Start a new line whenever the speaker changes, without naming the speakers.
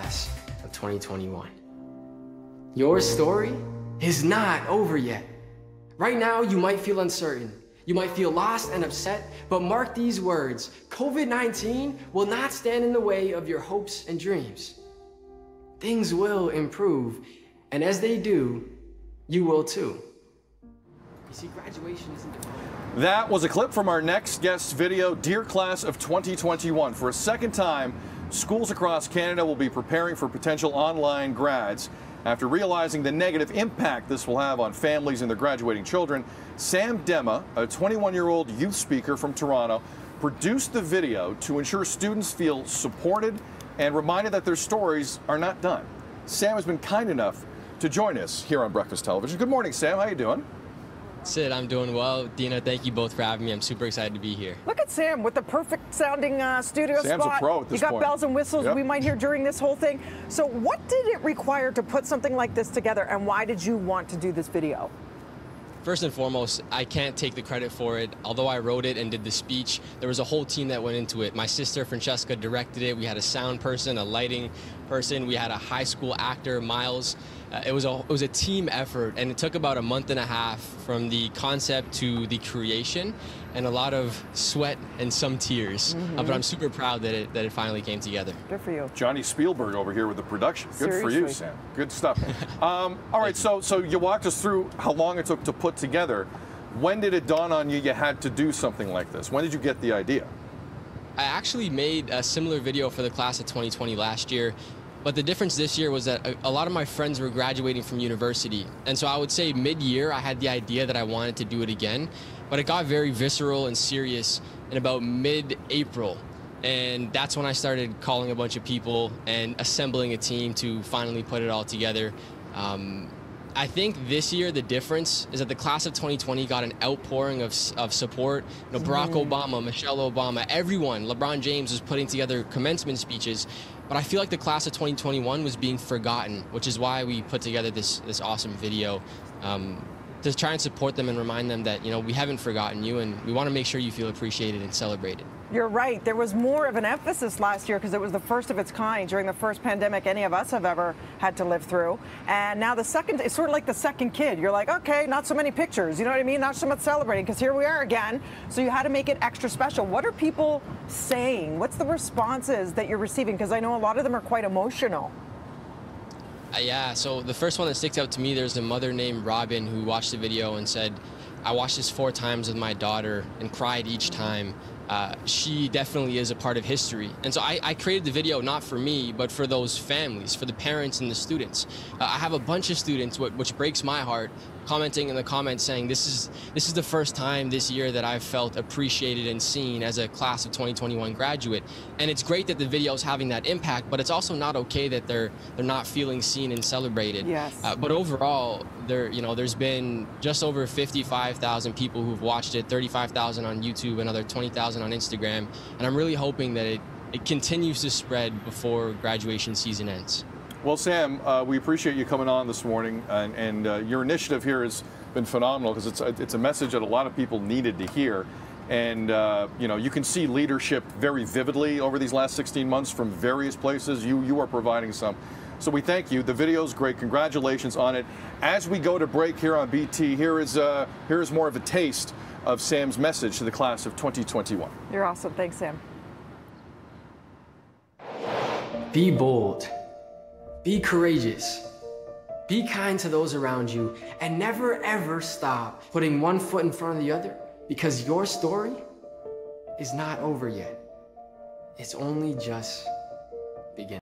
class of 2021. Your story is not over yet. Right now, you might feel uncertain. You might feel lost and upset, but mark these words: COVID-19 will not stand in the way of your hopes and dreams. Things will improve, and as they do, you will too. You see, graduation isn't defined.
That was a clip from our next guest's video, Dear Class of 2021. For a second time, schools across Canada will be preparing for potential online grads. After realizing the negative impact this will have on families and their graduating children, Sam Demma, a 21-year-old youth speaker from Toronto, produced the video to ensure students feel supported and reminded that their stories are not done. Sam has been kind enough to join us here on Breakfast Television. Good morning, Sam. How you doing?
Sid, I'm doing well. Dina, thank you both for having me. I'm super excited to be here.
Look at Sam with the perfect sounding studio
Sam's
spot.
a pro at this
You got
point.
bells and whistles
Yep.
we might hear during this whole thing. So what did it require to put something like this together, and why did you want to do this video?
First and foremost, I can't take the credit for it. Although I wrote it and did the speech, there was a whole team that went into it. My sister, Francesca, directed it. We had a sound person, a lighting person. We had a high school actor, Miles. It was a team effort, and it took about a month and a half from the concept to the creation, and a lot of sweat and some tears. But I'm super proud that it finally came together.
Good for you.
Johnny Spielberg over here with the production. Good for you,
Seriously.
Sam. Good stuff. All right, so you walked us through how long it took to put together. When did it dawn on you you had to do something like this? When did you get the idea?
I actually made a similar video for the class of 2020 last year. But the difference this year was that a lot of my friends were graduating from university. And so I would say mid-year, I had the idea that I wanted to do it again. But it got very visceral and serious in about mid-April. And that's when I started calling a bunch of people and assembling a team to finally put it all together. I think this year the difference is that the class of 2020 got an outpouring of support. You know, Barack Obama, Michelle Obama, everyone, LeBron James was putting together commencement speeches. But I feel like the class of 2021 was being forgotten, which is why we put together this awesome video to try and support them and remind them that, you know, we haven't forgotten you, and we want to make sure you feel appreciated and celebrated.
You're right. There was more of an emphasis last year because it was the first of its kind during the first pandemic any of us have ever had to live through. And now the second, it's sort of like the second kid. You're like, okay, not so many pictures. You know what I mean? Not so much celebrating because here we are again. So you had to make it extra special. What are people saying? What's the responses that you're receiving? Because I know a lot of them are quite emotional.
Yeah, so the first one that sticks out to me, there's a mother named Robin who watched the video and said, I watched this 4 times with my daughter and cried each time. She definitely is a part of history. And so I created the video not for me, but for those families, for the parents and the students. I have a bunch of students, which breaks my heart, commenting in the comments saying this is the first time this year that I've felt appreciated and seen as a class of 2021 graduate. And it's great that the video is having that impact, but it's also not okay that they're not feeling seen and celebrated.
Yes.
But overall, there's been just over 55,000 people who've watched it, 35,000 on YouTube, another 20,000 on Instagram, and I'm really hoping that it continues to spread before graduation season ends.
Well, Sam, we appreciate you coming on this morning, and your initiative here has been phenomenal because it's a message that a lot of people needed to hear. And you can see leadership very vividly over these last 16 months from various places. You are providing some. So we thank you. The video's great. Congratulations on it. As we go to break here on BT, here is more of a taste of Sam's message to the class of 2021.
You're awesome. Thanks, Sam.
Be bold. Be courageous. Be kind to those around you, and never ever stop putting one foot in front of the other, because your story is not over yet. It's only just beginning.